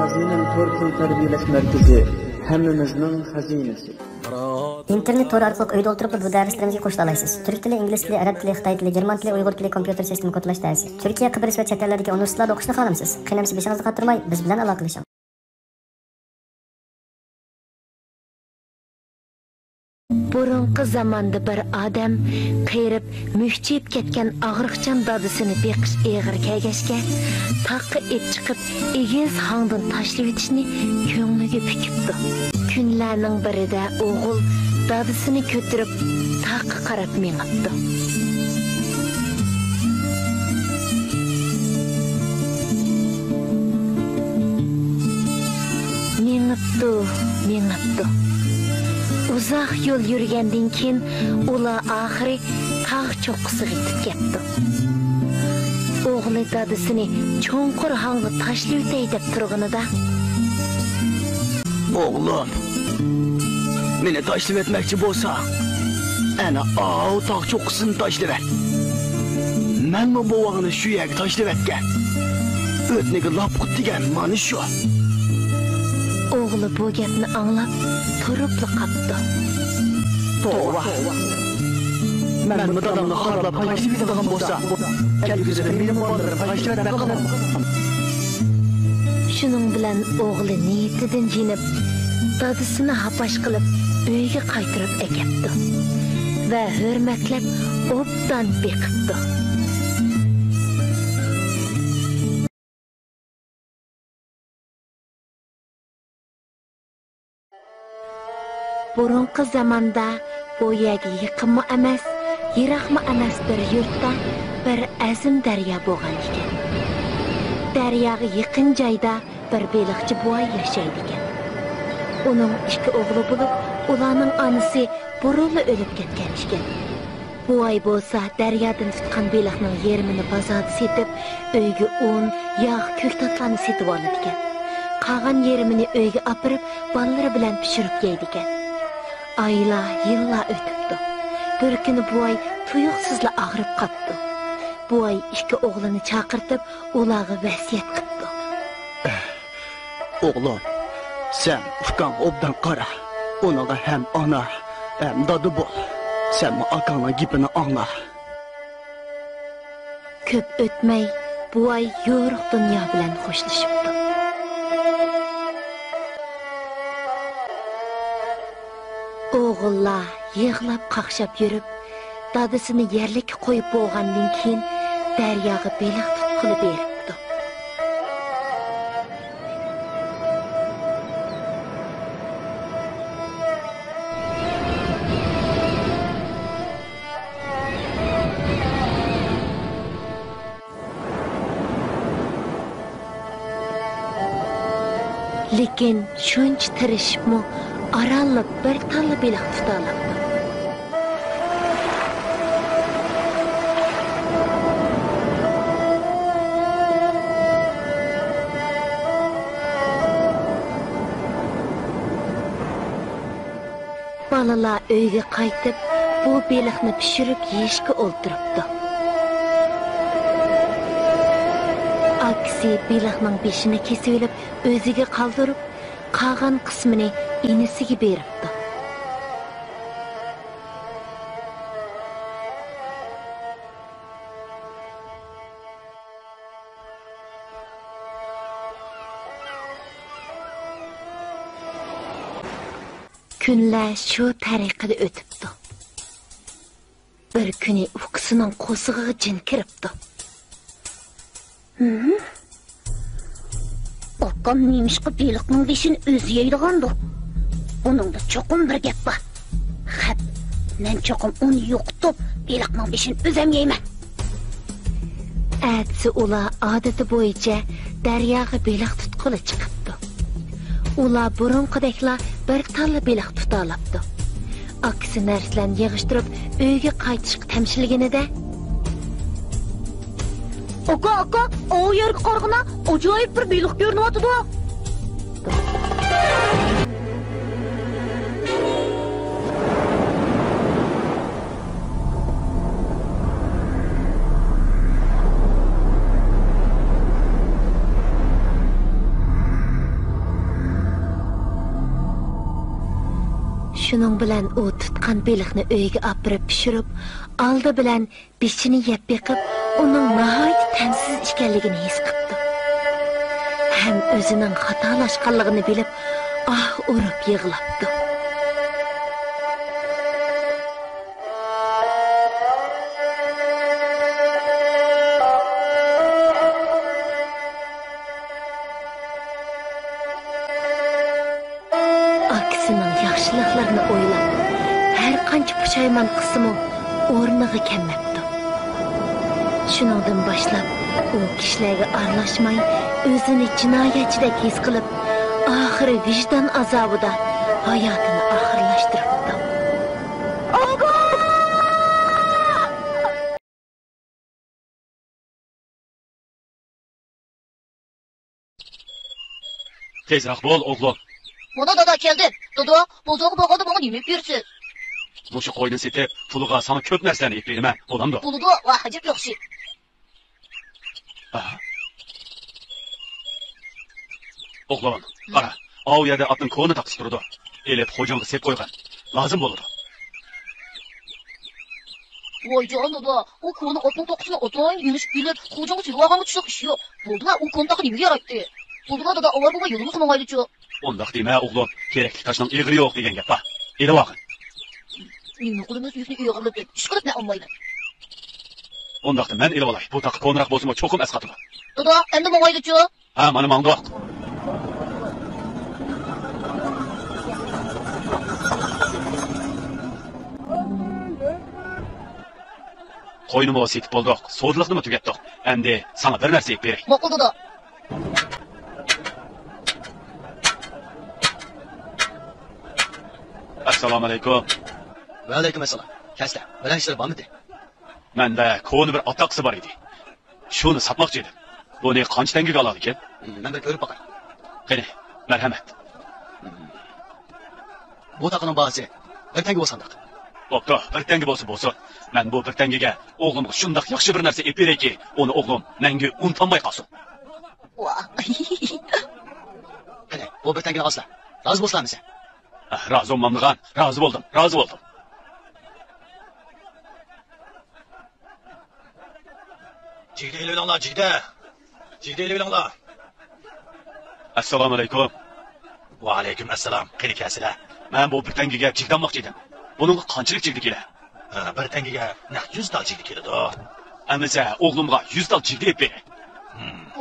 Xazinem Tor Til Tarbiyalash Markazi hammamizning xazinasi. İnternet tor orqali uyda o'tirib bu darslarimizga qo'shila olasiz. Turk tili, ingliz tili, arab tili, xitoy tili, german tili, uyg'ur tili, kompyuter sistemi kodlash darsi. Turkiya, Qibris va chet ellardagi universitetlarda o'qishni xohlamsiz? Qiynamsiz beshingizni qottirmay, biz bilan aloqalashing. Burunqi zamanda bir odam qeyrib, müşchib ketgan og'riqchan dadisini beqish eg'ir kaygashga, taqqa et chiqib, egiz hangdan tashlab etishni ko'ngliga pikibdi. Kunlarning birida o'g'il dadisini ko'tirib, taqqa qarab mengibdi. Mengibdi. Uzaq yo'l yurgandan keyin ular oxiri tog' cho'qqisiga yetib ketdi. O'g'li dadisini cho'nqur hangga tashlab o'tay deb turganida, "O'g'lim, meni tashlab etmoqchi bo'lsa, ana o tog' cho'qqisini tashlab et. Men bu bovog'ini shu yerga tashlab etgan. O'tniga lop qutdigan mana shu." O'g'li bu gapni anglab turib qoldi. Tova. Men bu dadamni xorlab tashlab etgan bo'lsa, kelgusida meni bolalarim tashlab etmoqchi. Shuning bilan o'g'li niyatidan jinib, dadisini hapash qilib, uyga qaytarib ekibdi va hurmatlab obdan beqibdi. Burunqi zamonda bu yerga yaqinmi emas, yiroqmi emas bir yurtda bir azim daryo bo'lgan ekan. Daryoga yaqin joyda bir beliqchi buvoy yashaydi ekan. Uning ikki o'g'li bo'lib, ularning onasi burunli o'lib ketgan ekan. Buvoy bo'lsa daryodan tutgan beliqning yerimini bozorda setib, uyga un, yog', ko'ktatlarni setib oladi ekan. Qolgan yerimini uyga olib, bolalari bilan pishirib yeydi ekan. Aylar, yillar o'tibdi. Bir kuni buvoy tuyuqsizla og'rib qoldi. Buvoy ikki o'g'lini chaqirtib, ularga vasiyat qildi. O'g'lim, sen ukam obdan qara. Unaga ham ona, ham dadi bo'l. Sen bu akangning gapini angla. Ko'p o'tmay, buvoy yo'riq dunyo bilan xo'shlashibdi. O'g'illar yig'lab qaqshab yurib, dadisini yerlikka qo'yib bo'lgandan keyin daryoga beliq tutqilib beribdi. Lekin shuncha tirishibmi, aralib bir talla beliq tuta olibdi. Balalar uyga qaytib, bu beliqni pishirib yeyishga o'ltiribdi. Aksi beliqning beshini kesib olib, o'ziga qoldirib, qolgan qismini inisiga beribdi. Kunlar shu tariqada o'tibdi. Bir kuni uyqusining qo'sig'iga jin kiribdi. Akam neymişki beliqning beshini o'zi yeydigandu. Buningda cho'qim bir gap bor. Xap, men cho'qim uni yo'qitib, beliqning beshini o'zim yeyman. Atsi ular odati bo'yicha daryoga beliq tutqili chiqibdi. Ular burunqideklar bir talla beliq tuta olibdi. Aksi narsalarni yig'ishtirib, uyga qaytishga tamshilganida Aka, o yerga qarag'ina, ajoyib bir beliq ko'rinyapti-da. Şunun bilan u tutqan beliqni uyga olib borib pishirib, oldi bilan beshini yeb beqib, uning nihoyat tansiz ekanligini his qildi. Ham o'zining xatolashganligini bilib, urib yig'labdi. Akisining yaxshiliklarni o'ylab, har qancha pushaymon qismi o'rniga kelmabdi. Shuningdan boshlab u kishilarga aralashmay, o'zini jinoyatchidek his qilib, oxiri vijdon azobida hayotini oxirlashtiribdi. Tezroq bo'l, o'g'lim. Mana dada keldi. Dada, bozorga borganda menga nima bersiz? O'sha qo'yni setib, puliga sana ko'p narsani yeb beraman, bo'lamdi. Puliga vahajib yaxshi. O'g'lim, qara, u yerda otning ko'ni taqib turdi. Elib xo'jamga sep qo'ygan. Lozim bo'ladi. Voyjon dada, u koni otning toqisini otang yurish bilib, xo'jamga silvag'anga tushib ish yo'q. Bo'ldilar, u koni taqib nimaga yaratdi? Bo'ldilar dada, avval bunga yo'lini qilmaydi-ku. Undaq dema, o'g'lim. Kerakli tashning egri yo'q degan gap bor. Edi vaqt. Nima qilamiz, yuzini eg'irlab, ish qilib ne olmaydi. Undaqda men elib olay. Bu taqi qo'nroq bo'lsa, cho'qim asqatib. Dada, endi mo'maydi-ku. Ha, mana mangdoq. Qo'ynimni setib bo'ldik. So'dliqni tugatdik. Endi sana bir narsa yeb beray. Ma'qul dada. Assalomu alaykum. Va alaykum assalom. Kasta, bilan ishlar bormidi? Menda ko'ni bir atoqsi bor edi. Shuni sotmoqchi edim. Buni qancha tangaga oladi ekan? Men bir ko'rib boqay. Qani, marhamat. Bu taqaning bahsi bir tanga bo'lsa qanday? Bo'pti, bir tanga bo'lsa. Men bu bir tangaga o'g'limga shundoq yaxshi bir narsa yeb berayki, uni o'g'lim menga unutamay qolsin. Qani, bu bir tangani olsa, rozi bo'lsanmi? Rozi bo'lmamdigan, rozi bo'ldim. Jigda elinglar, jigda. Jigda elinglar. Assalomu alaykum. Va alaykum assalom. Qani kasizlar? Men bu bir tangaga jigdanmoqchi edim. Buning qanchalik jigdi keladi? Bir tangaga naq 100 tal jigdi keladi. Amisa o'g'limga 100 tal jigdi yeb beray.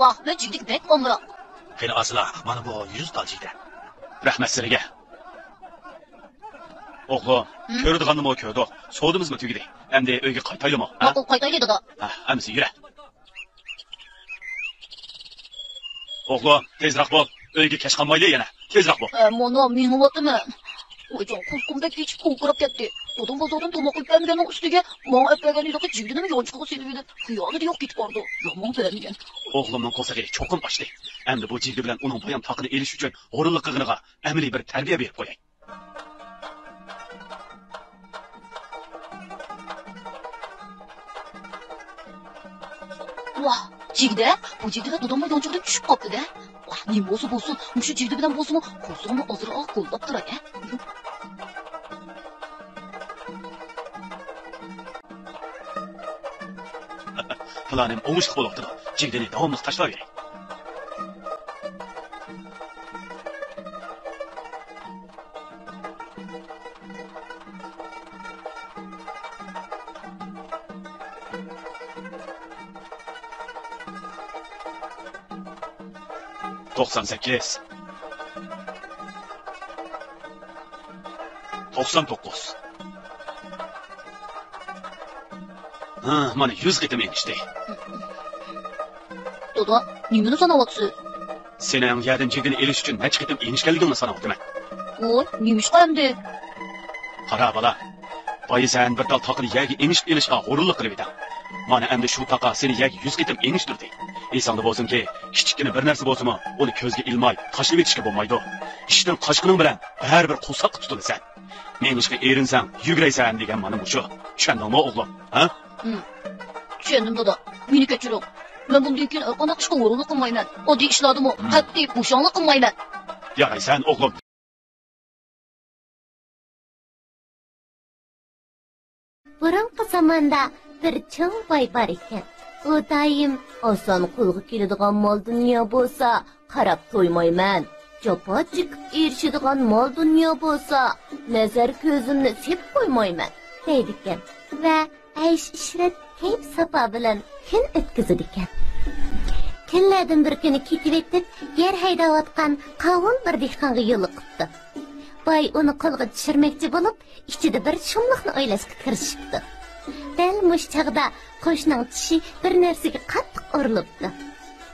Vah, men jigdik bek omra. Qani asla, mana bu 100 tal jigda. Rahmat sizlarga. O'g'lim, ko'rdiganimni ko'rdik. So'dimizmi tugidi? Endi uyga qaytaylikmi? Ma'qul, qaytaylik dada. Amisa yura. O'g'lim, tezroq bo'l. Uyga kech qolmaylik yana. Tezroq bo'l. Mana men o'timi? Voyjon, qo'rqimda kechib qo'rqib ketdi. Odam bozordan tomoq iplanganing ustiga men iplanganlikda jigdini yonchiqqa selib edi. Xiyolida yo'q ketib qoldi. Yomon berilgan. O'g'limning qo'sag'i cho'qim ochdi. Endi bu jigdi bilan uning bayon taqini elish uchun o'rinli qig'iniga amaliy bir tarbiya berib qo'yay. Vah, jigda, bu jigda dodamga yonchiqda tushib qopti-da. Vah, nima bo'lsa, shu jigda bilan bo'lsa, qo'zg'amni ozroq qo'llab turay, a? Planim o'ngishli bo'libdi. Jigdini davomli tashlab beray. Doksan sekiz. 99. Mana 100 qitim enişte. Dada, nimani sanayapsiz? Sening yerdan jigdini elish uchun necha qitim enishganligingni sanayapman. Voy, nimishqa endi? Qara bola. Boyisan bir tal taqini yagi enishga o'rinli qilib eding. Mana endi shu taqa seni yagi 100 qitim enishtirdi. Esingda bo'lsinki, kichikgina bir narsa bo'lsa-mu, uni ko'zga ilmay, tashlab etishga bo'lmaydi. Ishdan qochqining bilan har bir qo'saq tutulasan. Men ishga erinsang, yuguraysan degan mana bu shu. Tushundingmi o'g'lim? Ha? Tushundim dada. Meni kechiring. Men bundan keyin qanday ishga o'rinli qilmayman. Oddiy ishlarni qat'iy bo'shonlik qilmayman. Yaraysan o'g'lim. burunqi zamonda bir cho'ng boy bor ekan. U doim oson qo'lga keladigan mol dunyo bo'lsa, qarab to'ymayman. Japa chiqib erishadigan mol dunyo bo'lsa, nazar ko'zimni sep qo'ymayman, deydi ekan. Va aysh ishrat kayf safa bilan kun o'tkazadi ekan. Kunlardan bir kuni ketib etib, yer haydayotgan qavun bir dehqonga yo'liqibdi. Boy uni qo'lga tushirmoqchi bo'lib, ichida bir shumliqni o'ylashga kirishibdi. Dal mush chaqda qo'shning tishi bir narsaga qattiq urilibdi.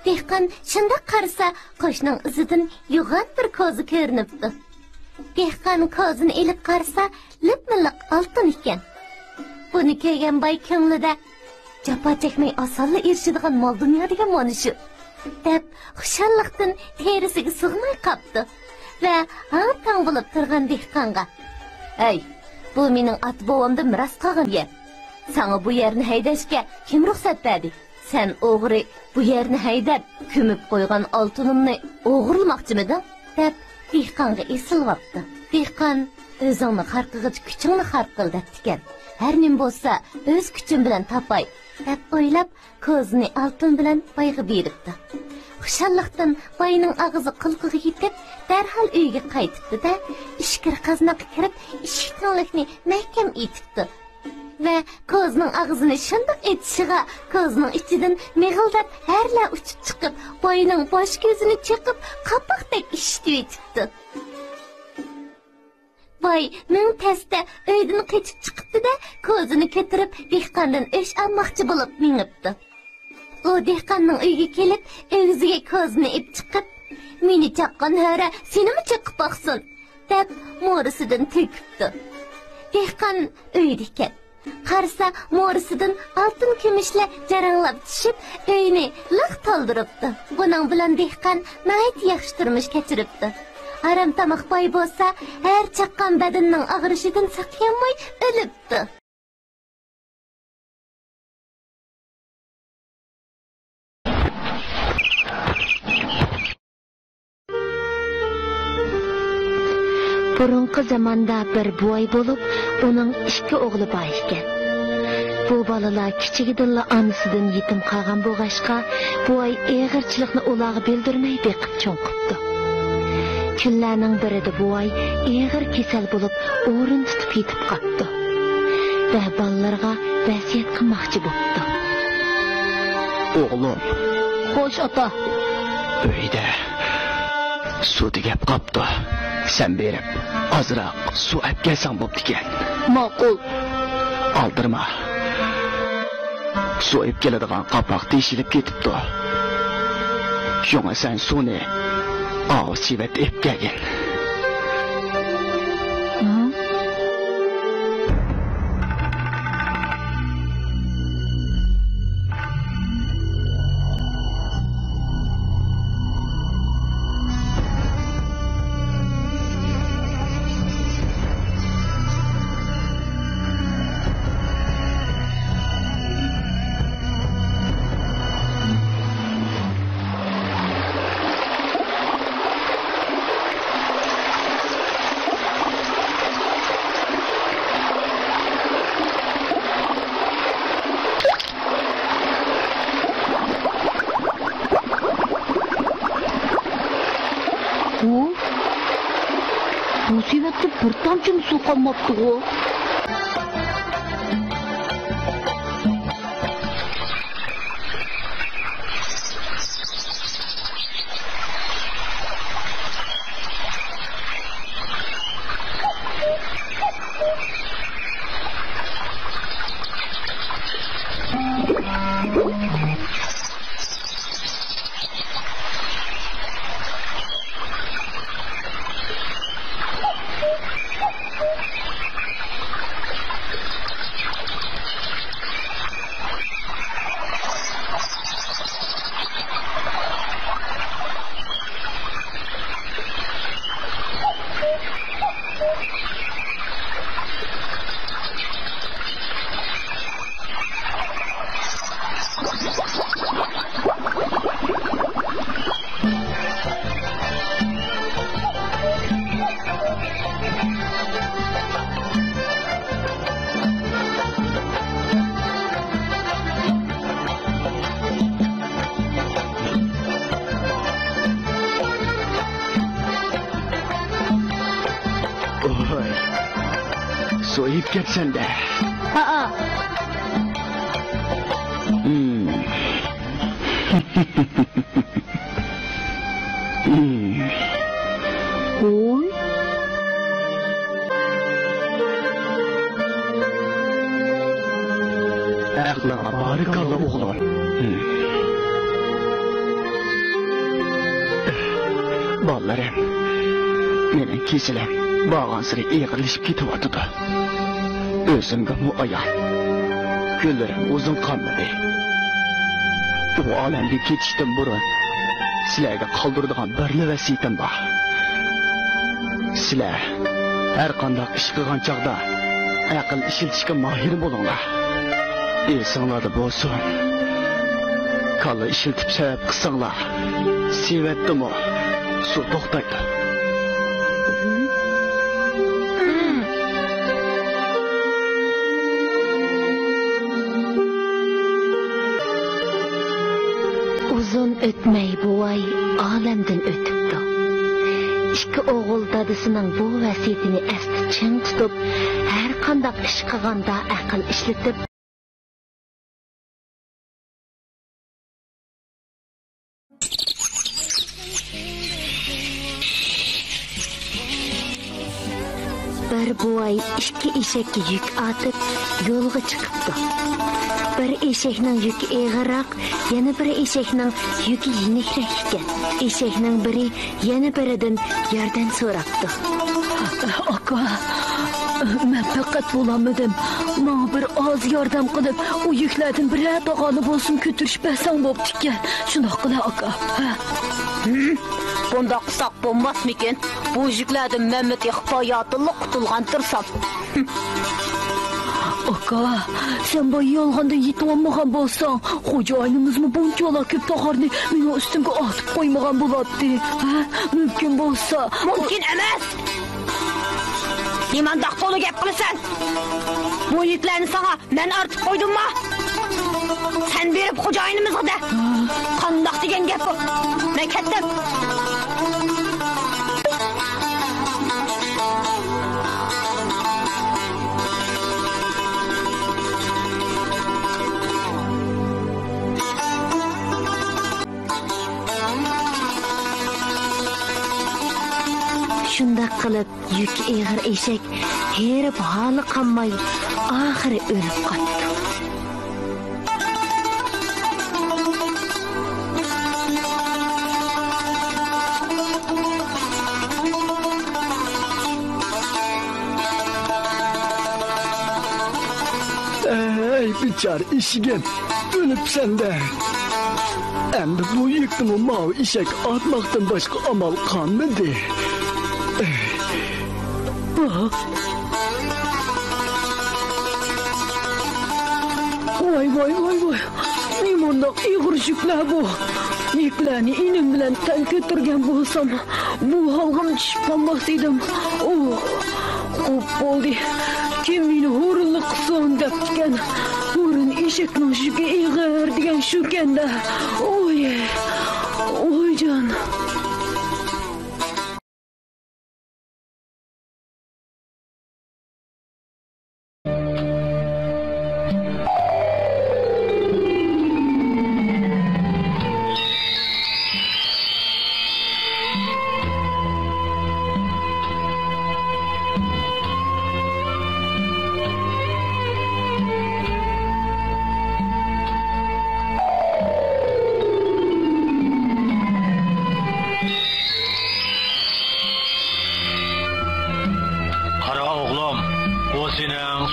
Dehqon shunda qarasa, qo'shning izidan yo'g'on bir ko'zi ko'rinibdi. Dehqon ko'zini elib qarasa, lip-miliq oltin ekan. Buni ko'rgan boy ko'nglida jafo chekmay osonla erishadigan mol dunyo degan mana shu deb xushalliqdan terisiga sig'may qopdi va tang bo'lib turgan dehqonga: "Ey, bu mening ota-bobomdan miros qolgan yer. Sana bu yerni haydashga kim ruxsat berdi? Sen o'g'ri bu yerni haydab, ko'mib qo'ygan oltinimni o'g'irlamoqchimiding?" deb dehqonga esilvapti. Dehqon: "O'zingni xarqig'ich kuchingni xarq qil" debdikan. Her nim bo'lsa, o'z kuchim bilan topay deb o'ylab, ko'zini oltin bilan boyga beribdi. Xushalliqdan boyning og'zi qilqiga yetib, darhol uyga qaytibdi-da, ishkir qaznaga kirib, eshikni mahkam etibdi. Va ko'zning og'zini shundoq etishiga, ko'zning ichidan mig'ildab harlar uchib chiqib, boyning bosh ko'zini chiqib, qapoqdek ishitib etibdi. Boy ming tasda uydan qochib chiqibdi-da, ko'zini ko'tarib dehqondan ish olmoqchi bo'lib minibdi. U dehqonning uyiga kelib, o'ziga ko'zini ip chiqib, "Meni chaqqan hara, senimi chiqib boqsin?" deb mo'risidan to'kibdi. Dehqon uyda ekan. Qarsa, mo'risidan oltin kumushlar jaranglab tushib, uyni liq to'ldiribdi. Buning bilan dehqon nihoyat yaxshi turmush kechiribdi. Aram tamoq boy bo'lsa, har chaqqan badanning og'rishidan saqlanmay o'libdi. Burunqi zamonda bir boy bo'lib, uning ikki o'g'li bor ekan. Bu bolalar kichigidilla onasidan yetim qolgan bo'lg'achqa, boy eg'irchilikni ularga bildirmay beqib cho'nqibdi. Kunlarning birida boy eg'ir kasal bo'lib, o'rin tutib yetib qoldi. Va bolalarga vasiyat qilmoqchi bo'ldi. O'g'lim, Xo'sh, ota. uyda suv tegib qopdi. Sen berib, ozroq suv olib kelsang bo'pti ekan. Ma'qul. Aldirma. Suv olib keladigan qapoq teshilib ketibdi. Shunga sen suvni og'iz chivat olib kelgin. Musibatda bir tomchi suv qolmabdi-ku. so'yib ketsan-da. Ha. Oy. Aqlına barikallah oğlum. Ballarım, mening kesilim bağansırı eğrilişip ketiyordu. Özümge bu ayal, güllerim uzun kalmadı. Bu alemde ketiştim burun, sizlerge kaldırdığım birli vesiyetim var. Sizler, her kandak iş kılgan çağda, akıl işiltişke mahir bulunlar. Esinglarda bolsun, kalla işiltip sebep kısanglar, sevetdim o, su to'xtaydi. Uzun ötmey bu ay alemden ötüptü. İki oğul dadısının bu vasiyetini esti çın tutup, her kandak iş kılganda akıl işletip, bir bu ay iki eşekki yük atıp yolga çıkıptı. Bir eşekning yüki ağırrak, yana bir eşekning yüki yenikrak ekan. Eşekning biri yana biridan yordam so'rabdi. Aka, men faqat bo'lamadim. Menga bir oz yordam qilib, u yuklardan biror tog'ani bo'lsin ko'tirish basang bo'pti ekan. Shundoq qila aka. Bunda qısak bo'lmasmikin? Bu yüklerden Mehmet yıkıp hayatıyla qutulgan tırsam. Aka, sen bu yolganda yetib olmagan bo'lsang, xo'jayinimizmi bunchalar ko'p tog'arni meni ustimga otib qo'ymagan bo'ladi. Ha, mumkin bo'lsa, Mümkün emas. Nimandaq to'g'ri gap qilasan? Bu yüklerini sana men ortib qo'ydimmi? Sen berib xo'jayinimizga de. Qandoq degan gap bu? Men ketdim. Shundoq qilib yuk eg'ir eshak herib holi qolmay oxiri o'lib qoldi. Ey biçar işigim, ölüpsen de. Endi bu yıktımı mavi işek atmaktan başka amal kalmadı. Vay. Nimandaq ig'ir yuklar bu. Yuklarni inim bilan tan ko'targan bo'lsam, bu halg'am tushib qolmas edim. Xo'p bo'ldi. Kim meni hurunlik qilsin debgan. Hurun eshakning yuki ig'ir degan shu kanda. Oy jon.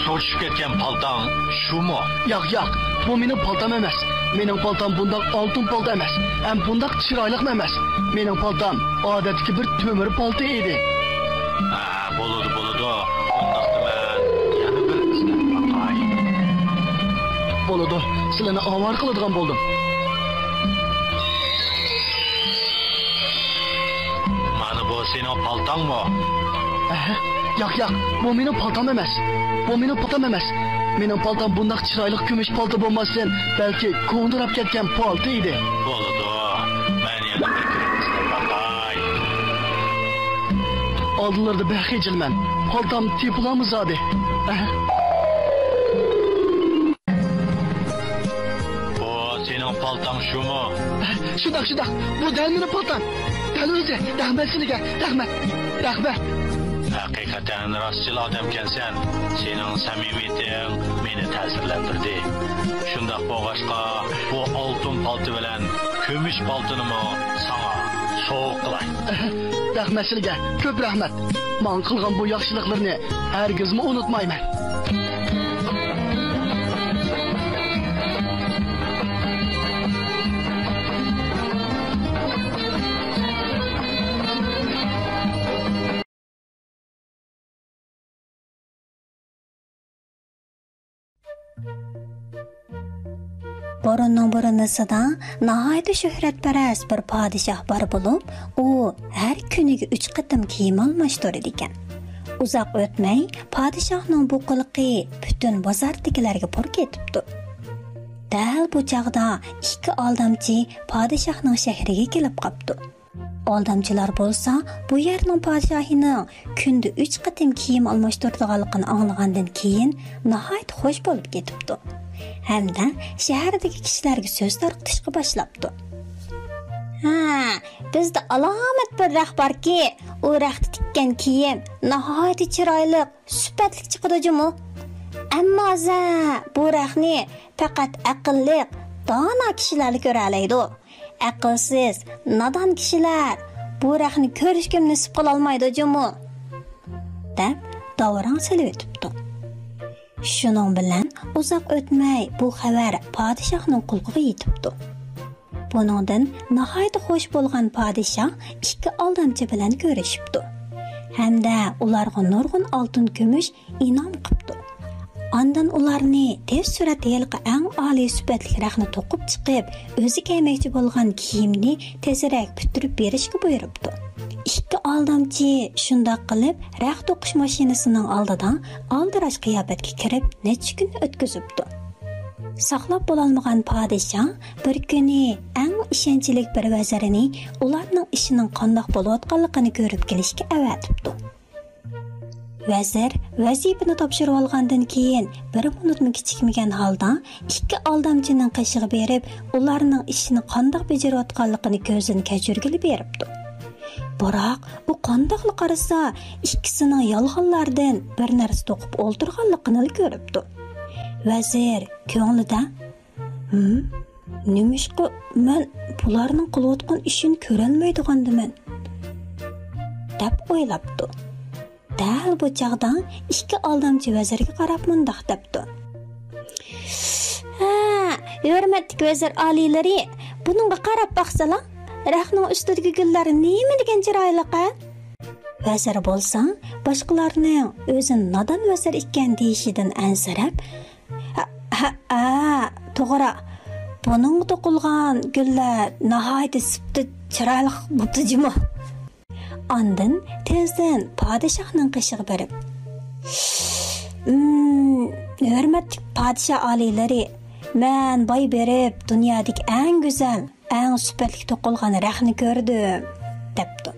So'chib ketgan paltang shumi? Yo'q, bu mening paltam emas. Mening paltam bundoq oltin palta emas. Ham bundoq chiroyli emas. Mening paltam odatdagi bir temir palta edi. Ha, bo'ladi. Undaqda men yana bir istab baqay. Bo'ladi. Sizlarni avar qiladigan bo'ldim. Mana bu sening paltangmi? Yo'q, bu mening paltam emas. Bu mening paltam emas. Mening paltam bundoq chiroyli kumush palta bo'lmasdan, balki ko'ndirab ketgan palta edi. Bo'ladi. Men yana bir istab baqay. Aldılarda behecilmen. Paltam tepulami zade. Bu senin paltan şu mu? Şudak. Bu del meni paltam. Del o'zi. Rahmat sizga. Rahmat. Hakikaten rastçıl adamken sen, senin samimiyetin beni tesirlendirdi. Şundak boğaşka bu altın paltı bilen kömüş paltınımı sana soğuk kılay. Rahmat sizga. Ko'p rahmat. Men qilgan bu yaxshiliklarni hargizmi unutmayman. Burunnisida nihoyat shuhratparast bir podshoh bor bo'lib, u har kuniga 3 qatim kiyim almashtirar ekan. Uzoq o'tmay podshohning bu qiliqi butun bozordagilarga pur ketibdi. Dal bu chaqda ikki aldamchi podshohning shahriga kelib qopdi. Aldamchilar bo'lsa, bu yerning podshohining kunda 3 qatim kiyim almashtiradiganligini anglagandan keyin nihoyat xush bo'lib ketibdi. Hamda shahardagi kishilarga so'z tarqatishga boshlabdi. Bizda alomat bir rahbarki, u raxti tikkan kiyim nihoyat chiroyli, sifatli chiqadi-mu. Ammo bu raxni faqat aqlli, dono kishilar ko'ra oladi. Aqlsiz, nodon kishilar bu raxni ko'rishga nasib qila olmaydi-mu. deb davron silib o'tibdi. Shuning bilan uzoq o'tmay bu xabar podshohning quloqiga yetibdi. Buningdan nihoyat xush bo'lgan podshoh ikki aldamchi bilan ko'rishibdi. Hamda ularga nurg'un oltin kumush inom qilibdi. Ondan ularni tez suratda yilqi eng oliy sifatli raxni to'qib chiqib, o'zi kiymoqchi bo'lgan kiyimni tezroq bitirib berishga buyuribdi. İkki aldamchi shunday qilib rax to'qish mashinasining oldidan aldirash qiyofatga kirib necha kun o'tkazibdi. Saqlab bo'lolmagan podshoh bir kuni eng ishonchli bir vazirini ularning ishining qanday bo'layotganligini ko'rib kelishga avatibdi. Vazir vazifani topshirib olgandan keyin bir minutni kechikmagan holda ikki aldamchining qishig'i berib, ularning ishini qanday bajarayotganligini ko'zdan kechirgili beribdi. Biroq u qandoqli qarasa, ikkisining yolg'onlardan bir narsa to'qib o'ltirganligini ko'ribdi. Vazir ko'nglida, "Nimishqa men bularning qilayotgan ishini ko'rolmaydigandiman?" deb o'ylabdi. Dal bu chaqda ikki aldamchi vazirga qarab mundaq debdi. Hurmatli vazir oliylari, buningga qarab baqsalar, raxning ustidagi gullar nima degan chiroyliqa? Vazir bo'lsa, boshqalarning o'zi nodon vazir ekan deyishidan ansirab, to'g'ri, buning to'qilgan gullar nihoyat sipti chiroyli bo'pti-jimi. Ondan tezdan podshohning qishig'i berib, hurmatli podshoh oliylari, men boy berib dunyodagi eng go'zal, eng sifatli to'qilgan raxni ko'rdim, debdi.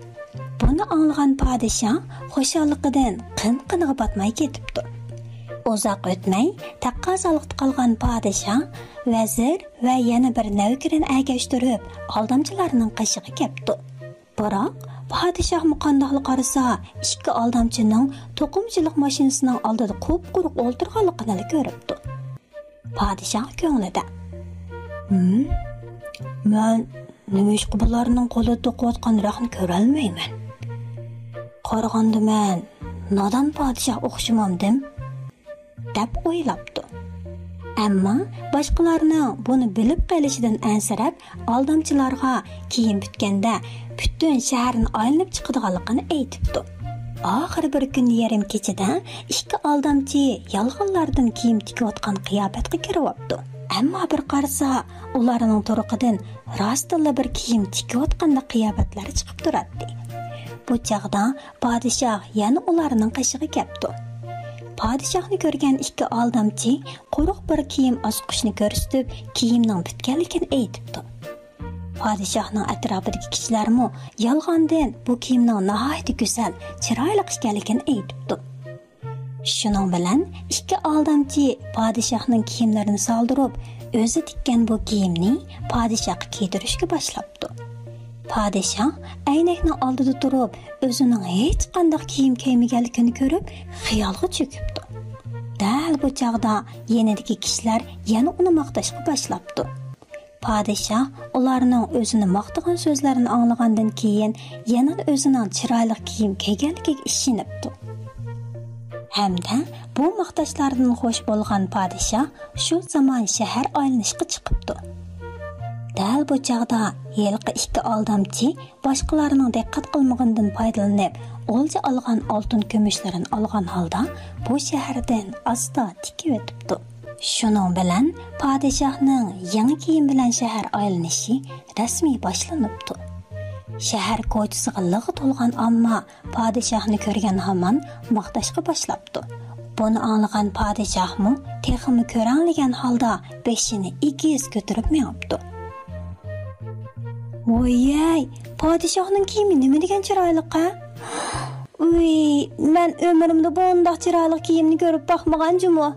Buni anglagan podshoh xushalligidan qin-qiniga botmay ketibdi. Uzoq o'tmay taqozolikda qolgan podshoh vazir va yana bir navkarini agashtirib aldamchilarning qishig'iga kelibdi. Biroq podshoh muqandoqli qarasa, ikki aldamchining to'qimchilik mashinasining oldida qup-quruq o'ltirganligini ko'ribdi. Podshoh ko'nglida, men nimishqa bularning qo'lida to'qiyotgan raxni ko'rolmayman. Qaraganda men nodon podshoh o'xshamamdim, deb o'ylabdi. Ammo boshqalarning buni bilib qolishidan ansirab, aldamchilarga kiyim bitganda butun shaharni aylanib chiqadiganligini aytibdi. Oxiri bir kun yarim kechada ikki aldamchi yolg'onlardan kiyim tikayotgan qiyofatga kiribdi. Ammo bir qarasa, ularning turuqidan rostilla bir kiyim tikayotganda qiyofatlar chiqib turadi. Bu chaqda podshoh yana ularning qishig'iga kelibdi. Podshohni ko'rgan ikki aldamchi quruq bir kiyim osqishni ko'rsatib, kiyimning bitganligini aytibdi. Podshohning atrofidagi kishilarmi yolg'ondan bu kiyimning nihoyat go'zal, chiroyli ekanligini aytibdi. Shuning bilan ikki aldamchi padişahning kiyimlarini soldurib, o'zi tikkan bu kiyimni padişahga kiydirishga boshlabdi. Padişah aynakning oldida turib, o'zining hech qanday kiyim kiymaganligini ko'rib, xiyolga cho'kibdi. Dal bu chaqda yanidagi kishilar yana uni maqtashga boshlabdi. Padişah ularning o'zini maqtagan so'zlarini anglagandan keyin yana o'zining chiroyli kiyim kiyganligiga ishonibdi. Hamda bu maqtashlardan xo'sh bo'lgan padişah shu zamon shahar aylanishga chiqibdi. Dal bu chaqda yilqi ikki aldamchi boshqalarning diqqat qilmagandan foydalanib, o'lja olgan oltin kumushlarini olgan holda bu shahardan asta tikib o'tibdi. Shuning bilan padişahning yangi kiyim bilan shahar aylanishi rasmiy boshlanibdi. Shahar ko'chasiga lig'i to'lgan ammo padişahni ko'rgan hamon maqtashga boshlabdi. Buni anglagan padişahmi texmi ko'ranligan holda beshini igiz ko'tarib mengibdi. Voy, padişahning kiyimi nima degan chiroyli-a? Uy, men umrimda bunday chiroyli kiyimni ko'rib boqmaganjim-ku.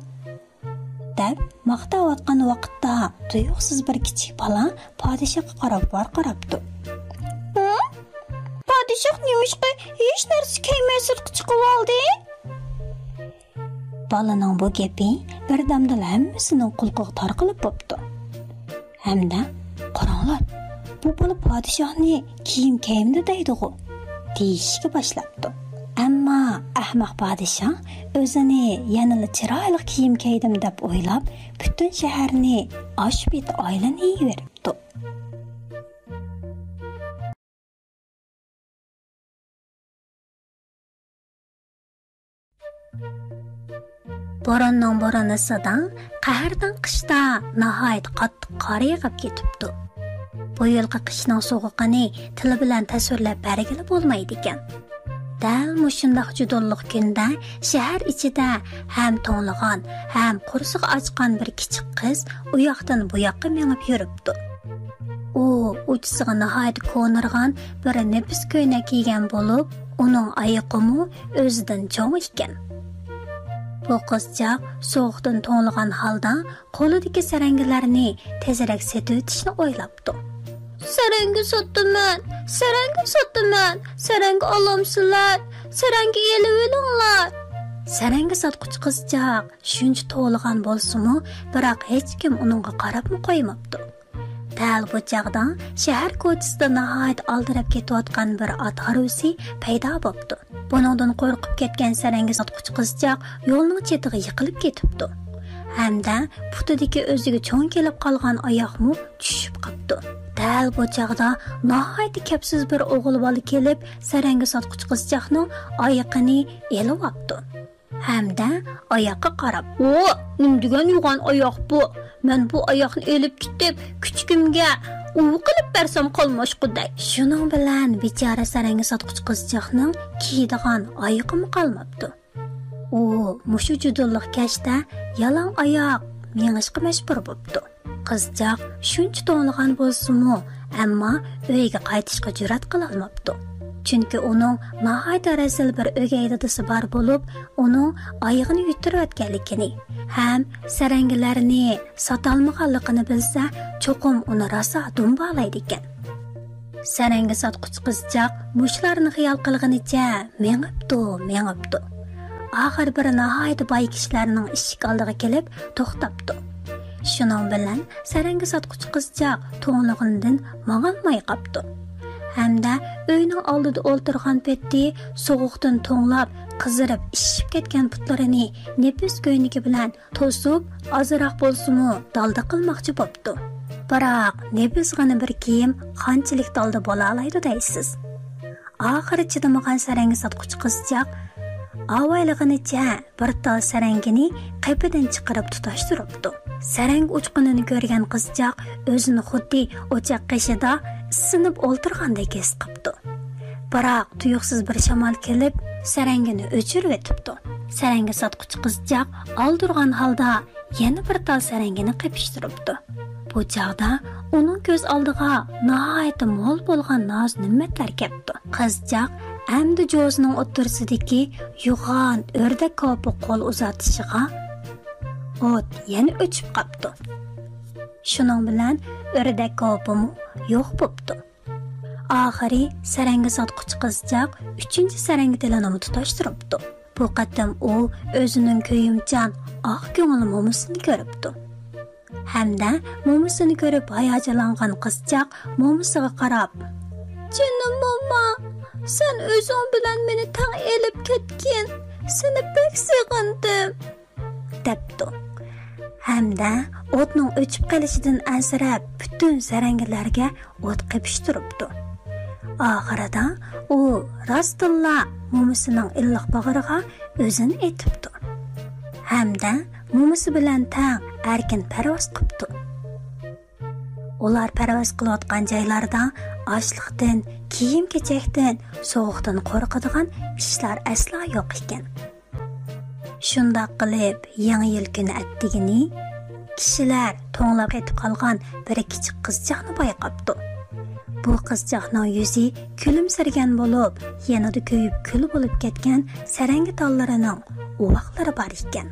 deb maqtayotgan vaqtda tuyuqsiz bir kichik bola padişahga qarab varqirabdi. Padişah niyashqa hech narsa kiymay sirtqa chiqib oldi? Balaning bu gapi birdamda hammasining qulqiga tarqalib qopti. Hamda qaranglar, bu bola padişahni kiyim kiymdi deydi-ku, deyishga boshlabdi. Ammo ahmoq padişah o'zini yanada chiroyli kiyim kiydim deb o'ylab, butun shaharni oshib yetib aylanayveribdi. Bo'ronning bo'ronisidan qahrdan qishda nihoyat qattiq qor yog'ib ketibdi. Bu yilqi qishning sovuqini til bilan tasvirlab bergili bo'lmaydi ekan. Dal mushundaq judonliq kunda shahar ichida ham to'nglig'an, ham qursiq ochgan bir kichik qiz u yoqdan bu yoqqa mengib yuribdi. U uchisiga nihoyat ko'nirgan bir nefis ko'ylak kiygan bo'lib, uning oyoqimi o'zidan cho'ng ekan. Bu qizchaq sovuqdan to'nglig'an holda qo'lidagi sarangilarni tezroq setib o'tishni o'ylabdi. Sarangi sotdiman, sarangi olamsizlar, sarangi elib olinglar. Sarangi sotquchi qizchaq shuncha to'lg'an bo'lsa-mu, biroq hech kim uningga qarabmi qo'ymabdi. Dal bu chaqda shahar ko'chasida nihoyat aldirab ketayotgan bir ot harusi paydo bo'ldi. Buningdan qo'rqib ketgan sarangi sotquchi qizchaq yo'lning chetiga yiqilib ketibdi. Hamda putidagi o'ziga cho'ng kelib qolgan oyoqmi tushib qoldi. Dal bu chaqda nihoyat kapsiz bir o'g'il bola kelib sarangi sotquchi qizchaqning oyoqini elib oldi. Hamda oyoqqa qarab, "O, nim degan yo'g'on oyoq bu. Men bu oyoqni elib ketib, kuchukimga uv qilib bersam qolmoshquday." Shuning bilan bechora sarangi sotquchi qizchaqning kiydigan oyoqimi qolmabdi. U mushu judonliq kashda yalang oyoq mengishga majbur bo'libdi. Qizchaq shuncha to'nglig'an bo'lsa-mu, ammo uyiga qaytishga jur'at qila olmabdi. Chunki uning nihoyat razil bir o'gay dadasi bor bo'lib, uning oyog'ini yutirayotganligini ham sarangilarini sotolmaganligini bilsa, cho'qim uni rosa dumbalaydi ekan. Sarangi sotquchi qizchaq mushlarni xiyol qilganicha mengibdi. Oxir bir nihoyat boy kishilarning eshik oldiga kelib to'xtabdi. Shuning bilan sarangi sotquchi qizchaq to'nglig'idan mang'almay qopdi. Hamda uyning oldida o'ltirgan petdi sovuqdan to'nglab, qizirib ishib ketgan putlarini nefis ko'ynagi bilan to'sib, ozroq bo'lsa-mu dalda qilmoqchi bo'pti. Biroq nefisg'ina bir kiyim qanchalik dalda bo'la oladi deysiz. Oxiri chidamagan sarangi sotquchi qizchaq avaylig'inicha bir tal sarangini qaypidan chiqarib tutashtiribdi. Sarang uchqunini ko'rgan qizchaq o'zini xuddi o'choq qishida isinib o'ltirgandek his qildi. Biroq tuyuqsiz bir shamol kelib, sarangini o'chirib o'tibdi. Sarangi sotquchi qizchaq oldirgan holda yana bir tal sarangini qapishtiribdi. Bu chaqda uning ko'z oldiga nihoyat mo'l bo'lgan noz ne'matlar keldi. Qizchaq Әмді Джозның o'ttirsidagi yo'g'on o'rdak ko'pi qo'l uzatishiga o't yana o'chib qapti. Shuning bilan o'rdak ko'pimi yo'q bo'pti. Oxiri saranga sotquchi qizchaq 3-saranga tilini tutashtiribdi. Bu qatam u o'zining ko'yimchan oq ko'ngil mo'misini ko'ribdi. Hamda mo'misini ko'rib hayajonlangan qizchaq mo'misiga qarab, "Jinim mama, sen o'zing bilan meni tang elib ketgin. Seni pek sig'indim." debdi. Hamda o'tning o'chib qolishidan ansirab butun sarangalarga o't qepishtiribdi. Oxirida u rostilla mo'misining illiq bag'riga o'zini etibdi. Hamda mo'misi bilan tang erkin parvoz qilibdi. Ular parvoz qilayotgan joylarda ochliqdan, kiyim-kechakdan, sovuqdan qo'rqadigan ishlar aslo yo'q ekan. Shundoq qilib, yangi yil kuni atdigini kishilar to'nglab ketib qolgan bir kichik qizchaqni payqabdi. Bu qizchaqning yuzi kulimsirgan bo'lib, yanada ko'yib kul bo'lib ketgan saranga tollarining uvoqlari bor ekan.